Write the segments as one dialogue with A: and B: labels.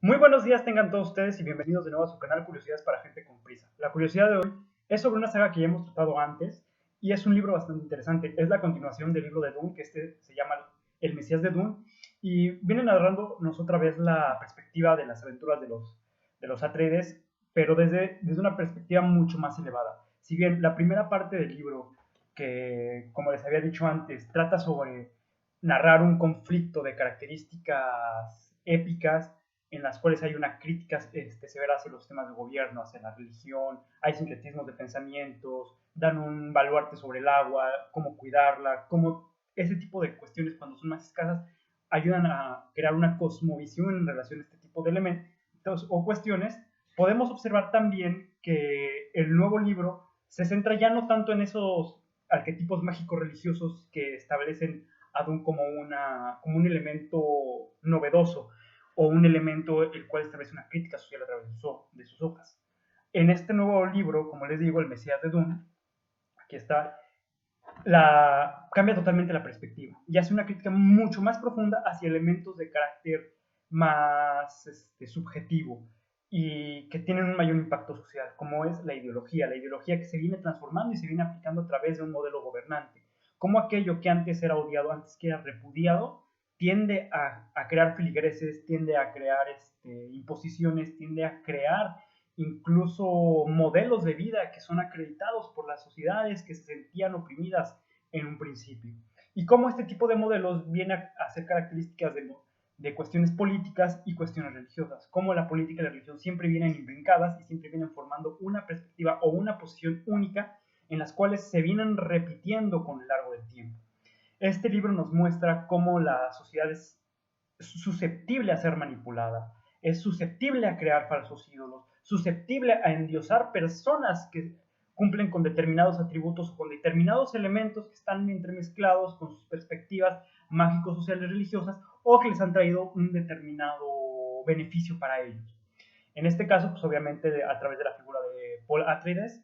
A: Muy buenos días tengan todos ustedes y bienvenidos de nuevo a su canal Curiosidades para Gente con Prisa. La curiosidad de hoy es sobre una saga que ya hemos tratado antes y es un libro bastante interesante. Es la continuación del libro de Dune, que se llama El Mesías de Dune, y viene narrándonos otra vez la perspectiva de las aventuras de los Atreides, pero desde una perspectiva mucho más elevada. Si bien la primera parte del libro, que como les había dicho antes, trata sobre narrar un conflicto de características épicas, en las cuales hay una crítica severa hacia los sistemas de gobierno, hacia la religión, hay sincretismos de pensamientos, dan un baluarte sobre el agua, cómo cuidarla, cómo ese tipo de cuestiones cuando son más escasas ayudan a crear una cosmovisión en relación a este tipo de elementos o cuestiones. Podemos observar también que el nuevo libro se centra ya no tanto en esos arquetipos mágicos religiosos que establecen a Dune como un elemento novedoso, o un elemento el cual establece una crítica social a través de sus obras. En este nuevo libro, como les digo, El Mesías de Dune, aquí está, cambia totalmente la perspectiva y hace una crítica mucho más profunda hacia elementos de carácter más subjetivo y que tienen un mayor impacto social, como es la ideología que se viene transformando y se viene aplicando a través de un modelo gobernante, como aquello que antes era odiado, antes que era repudiado, tiende a crear filigreses, tiende a crear imposiciones, tiende a crear incluso modelos de vida que son acreditados por las sociedades que se sentían oprimidas en un principio. Y cómo este tipo de modelos viene a ser características de cuestiones políticas y cuestiones religiosas, cómo la política y la religión siempre vienen imbrincadas y siempre vienen formando una perspectiva o una posición única en las cuales se vienen repitiendo con el largo del tiempo. Este libro nos muestra cómo la sociedad es susceptible a ser manipulada, es susceptible a crear falsos ídolos, susceptible a endiosar personas que cumplen con determinados atributos o con determinados elementos que están entremezclados con sus perspectivas mágicos, sociales, religiosas, o que les han traído un determinado beneficio para ellos. En este caso, pues obviamente a través de la figura de Paul Atreides,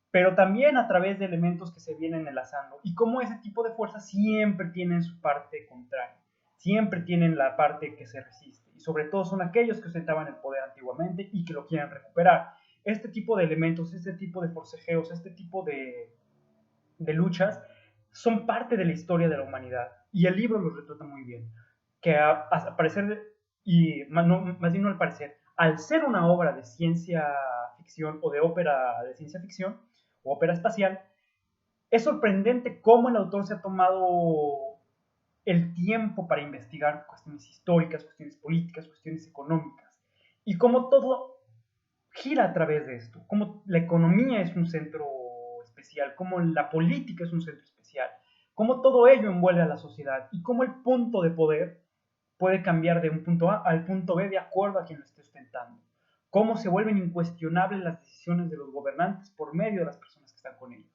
A: pero también a través de elementos que se vienen enlazando y cómo ese tipo de fuerzas siempre tienen su parte contraria, siempre tienen la parte que se resiste y sobre todo son aquellos que ostentaban el poder antiguamente y que lo quieren recuperar. Este tipo de elementos, este tipo de forcejeos, este tipo de luchas son parte de la historia de la humanidad y el libro los retrata muy bien, que a parecer, y más bien no al parecer, al ser una obra de ciencia ficción o de ópera de ciencia ficción o ópera espacial, es sorprendente cómo el autor se ha tomado el tiempo para investigar cuestiones históricas, cuestiones políticas, cuestiones económicas, y cómo todo gira a través de esto, cómo la economía es un centro especial, cómo la política es un centro especial, cómo todo ello envuelve a la sociedad y cómo el punto de poder puede cambiar de un punto A al punto B de acuerdo a quien lo esté ostentando, cómo se vuelven incuestionables las decisiones de los gobernantes por medio de las personas que están con ellos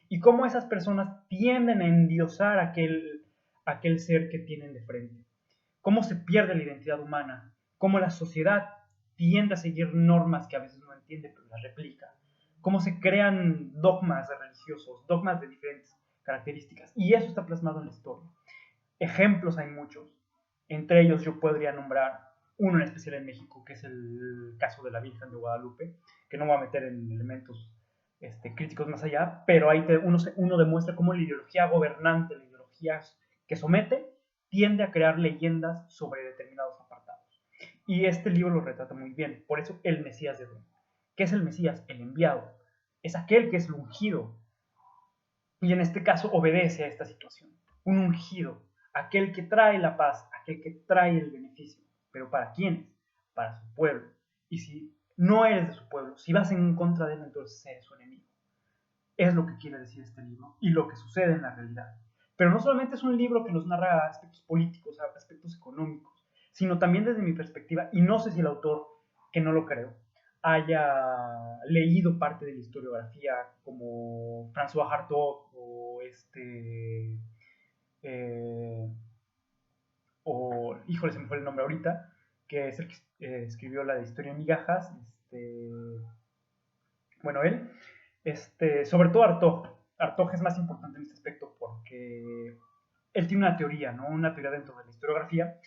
A: y cómo esas personas tienden a endiosar aquel ser que tienen de frente, cómo se pierde la identidad humana, cómo la sociedad tiende a seguir normas que a veces no entiende pero las replica, cómo se crean dogmas religiosos, dogmas de diferentes características, y eso está plasmado en la historia. Ejemplos hay muchos, entre ellos yo podría nombrar uno en especial en México, que es el caso de la Virgen de Guadalupe, que no voy a meter en elementos críticos más allá, pero ahí uno demuestra cómo la ideología gobernante, la ideología que somete, tiende a crear leyendas sobre determinados apartados. Y este libro lo retrata muy bien, por eso el Mesías de Dune. ¿Qué es el Mesías? El enviado. Es aquel que es el ungido. Y en este caso obedece a esta situación. Un ungido, aquel que trae la paz, aquel que trae el beneficio. ¿Pero para quiénes? Para su pueblo. Y si no eres de su pueblo, si vas en contra de él, entonces eres su enemigo. Es lo que quiere decir este libro y lo que sucede en la realidad. Pero no solamente es un libro que nos narra aspectos políticos, aspectos económicos, sino también desde mi perspectiva, y no sé si el autor, que no lo creo, haya leído parte de la historiografía como François Hartog eh, híjole, se me fue el nombre ahorita, que es el que escribió la de Historia en Migajas, bueno, él, sobre todo Artaud es más importante en este aspecto porque él tiene una teoría, ¿no? Una teoría dentro de la historiografía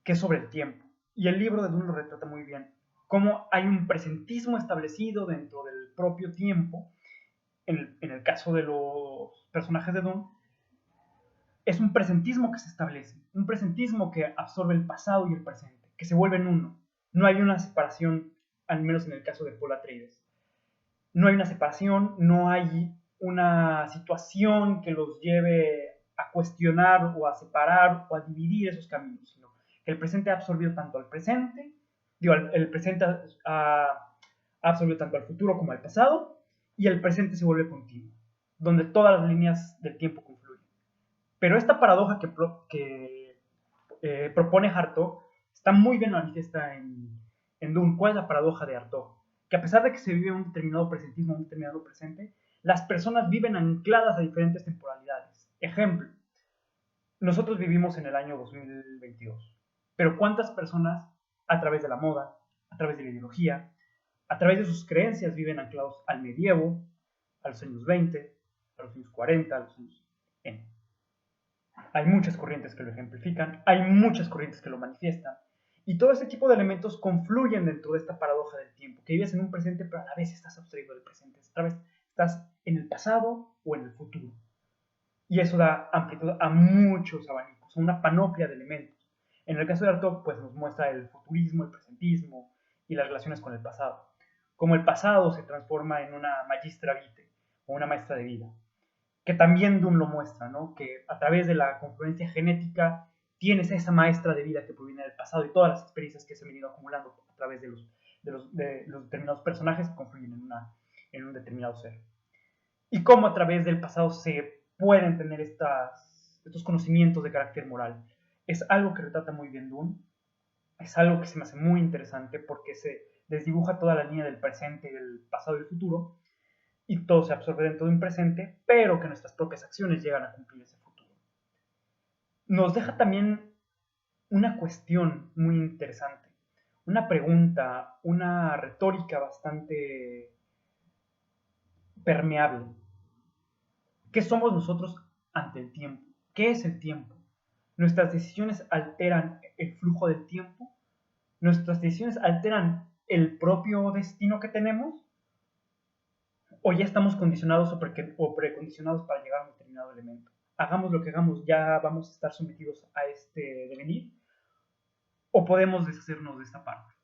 A: que es sobre el tiempo. Y el libro de Dune lo retrata muy bien. Cómo hay un presentismo establecido dentro del propio tiempo. En el caso de los personajes de Dune, es un presentismo que se establece. Un presentismo que absorbe el pasado y el presente, que se vuelven uno. No hay una separación, al menos en el caso de Paul Atreides. No hay una separación, no hay una situación que los lleve a cuestionar o a separar o a dividir esos caminos, sino que el presente ha absorbido tanto al presente, el presente ha absorbido tanto al futuro como al pasado, y el presente se vuelve continuo, donde todas las líneas del tiempo confluyen. Pero esta paradoja que propone Hartog está muy bien manifiesta en Dune. ¿Cuál es la paradoja de Hartog? Que a pesar de que se vive un determinado presentismo, un determinado presente, las personas viven ancladas a diferentes temporalidades. Ejemplo, nosotros vivimos en el año 2022, pero ¿cuántas personas a través de la moda, a través de la ideología, a través de sus creencias viven anclados al medievo, a los años 20, a los años 40, a los años N? Hay muchas corrientes que lo ejemplifican, hay muchas corrientes que lo manifiestan, y todo ese tipo de elementos confluyen dentro de esta paradoja del tiempo, que vives en un presente, pero a la vez estás abstraído del presente, a la vez estás en el pasado o en el futuro. Y eso da amplitud a muchos abanicos, una panoplia de elementos. En el caso de Artaud, pues nos muestra el futurismo, el presentismo y las relaciones con el pasado. Como el pasado se transforma en una magistra vitae, o una maestra de vida, que también Dune lo muestra, ¿no? Que a través de la confluencia genética tienes esa maestra de vida que proviene del pasado y todas las experiencias que se han venido acumulando a través de los determinados personajes que confluyen en un determinado ser. Y cómo a través del pasado se pueden tener estos conocimientos de carácter moral. Es algo que retrata muy bien Dune, es algo que se me hace muy interesante porque se desdibuja toda la línea del presente, del pasado y del futuro, y todo se absorbe dentro de un presente, pero que nuestras propias acciones llegan a cumplir ese futuro. Nos deja también una cuestión muy interesante, una pregunta, una retórica bastante permeable. ¿Qué somos nosotros ante el tiempo? ¿Qué es el tiempo? ¿Nuestras decisiones alteran el flujo del tiempo? ¿Nuestras decisiones alteran el propio destino que tenemos? ¿O ya estamos condicionados o precondicionados para llegar a un determinado elemento? Hagamos lo que hagamos, ya vamos a estar sometidos a este devenir, o podemos deshacernos de esta parte.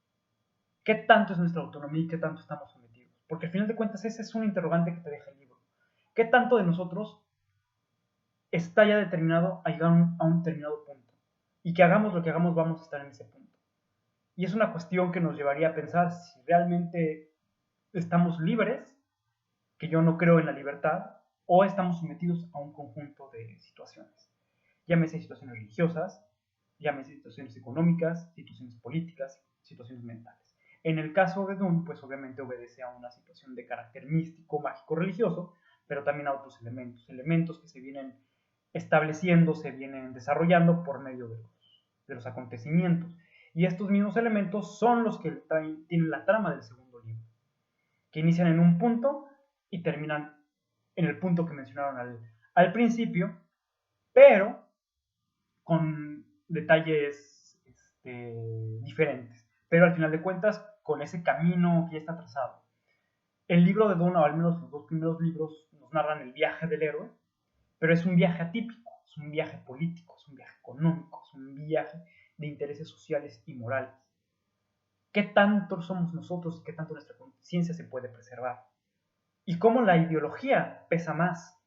A: ¿Qué tanto es nuestra autonomía y qué tanto estamos sometidos? Porque al final de cuentas ese es un interrogante que te deja el libro. ¿Qué tanto de nosotros está ya determinado a llegar a un determinado punto? Y que hagamos lo que hagamos, vamos a estar en ese punto. Y es una cuestión que nos llevaría a pensar si realmente estamos libres, que yo no creo en la libertad, o estamos sometidos a un conjunto de situaciones. Llámese situaciones religiosas, llámese situaciones económicas, situaciones políticas, situaciones mentales. En el caso de Dune, pues obviamente obedece a una situación de carácter místico, mágico, religioso, pero también a otros elementos que se vienen estableciendo, se vienen desarrollando por medio de los acontecimientos. Y estos mismos elementos son los que tienen la trama del segundo libro, que inician en un punto y terminan en el punto que mencionaron al principio, pero con detalles diferentes, pero al final de cuentas con ese camino que ya está trazado. El libro de Dune, o al menos los dos primeros libros, nos narran el viaje del héroe, pero es un viaje atípico, es un viaje político, es un viaje económico, es un viaje de intereses sociales y morales. ¿Qué tanto somos nosotros y qué tanto nuestra conciencia se puede preservar? Y cómo la ideología pesa más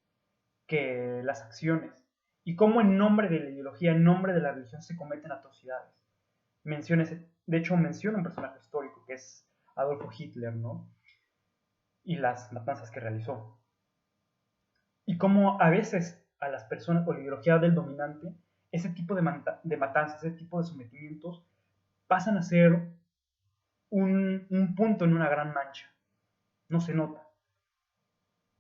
A: que las acciones, y cómo en nombre de la ideología, en nombre de la religión, se cometen atrocidades. De hecho, menciona un personaje histórico que es Adolfo Hitler, ¿no? Y las matanzas que realizó. Y cómo a veces a las personas, o la ideología del dominante, ese tipo de matanzas, ese tipo de sometimientos, pasan a ser un punto en una gran mancha. No se nota.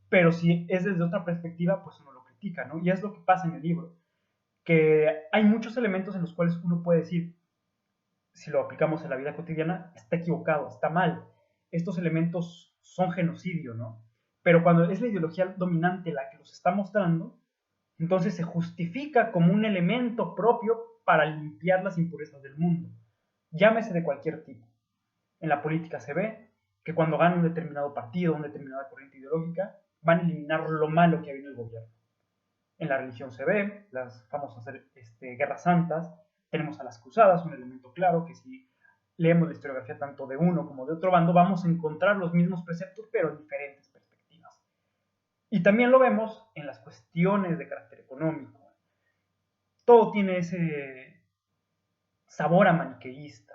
A: Pero si es desde otra perspectiva, pues uno lo critica, ¿no? Y es lo que pasa en el libro, que hay muchos elementos en los cuales uno puede decir, si lo aplicamos en la vida cotidiana, está equivocado, está mal. Estos elementos son genocidio, ¿no? Pero cuando es la ideología dominante la que los está mostrando, entonces se justifica como un elemento propio para limpiar las impurezas del mundo. llámese de cualquier tipo. En la política se ve que cuando gana un determinado partido, una determinada corriente ideológica, van a eliminar lo malo que ha habido en el gobierno. En la religión se ve, las famosas guerras santas, tenemos a las cruzadas, un elemento claro que si leemos la historiografía tanto de uno como de otro bando, vamos a encontrar los mismos preceptos, pero en diferentes perspectivas. Y también lo vemos en las cuestiones de carácter económico. Todo tiene ese sabor a maniqueísta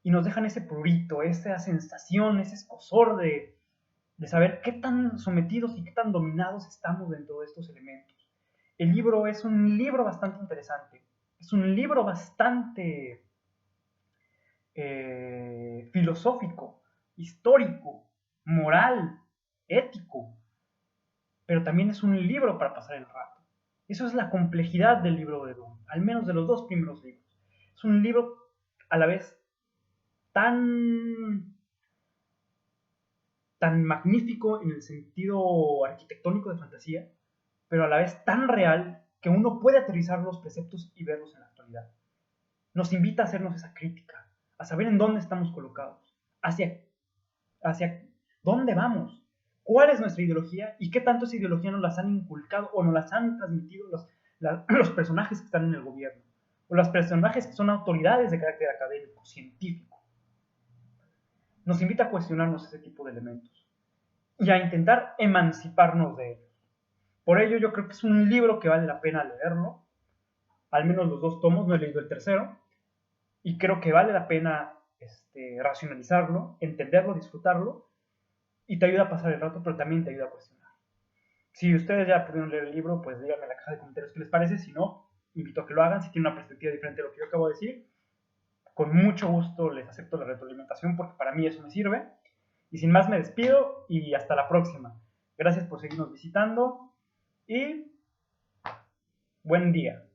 A: y nos dejan ese prurito, esa sensación, ese escozor de saber qué tan sometidos y qué tan dominados estamos dentro de estos elementos. El libro es un libro bastante interesante, es un libro bastante filosófico, histórico, moral, ético, pero también es un libro para pasar el rato. Eso es la complejidad del libro de Dune, al menos de los dos primeros libros. Es un libro a la vez tan magnífico en el sentido arquitectónico de fantasía, pero a la vez tan real que uno puede aterrizar los preceptos y verlos en la actualidad. Nos invita a hacernos esa crítica, a saber en dónde estamos colocados, hacia dónde vamos, cuál es nuestra ideología y qué tanto esa ideología nos las han inculcado o nos las han transmitido los personajes que están en el gobierno, o los personajes que son autoridades de carácter académico, científico. Nos invita a cuestionarnos ese tipo de elementos y a intentar emanciparnos de ellos. Por ello yo creo que es un libro que vale la pena leerlo, al menos los dos tomos, no he leído el tercero, y creo que vale la pena racionalizarlo, entenderlo, disfrutarlo, y te ayuda a pasar el rato, pero también te ayuda a cuestionar. Si ustedes ya pudieron leer el libro, pues díganme en la caja de comentarios qué les parece, si no, invito a que lo hagan, si tienen una perspectiva diferente de lo que yo acabo de decir, con mucho gusto les acepto la retroalimentación porque para mí eso me sirve. Y sin más me despido y hasta la próxima. Gracias por seguirnos visitando y buen día.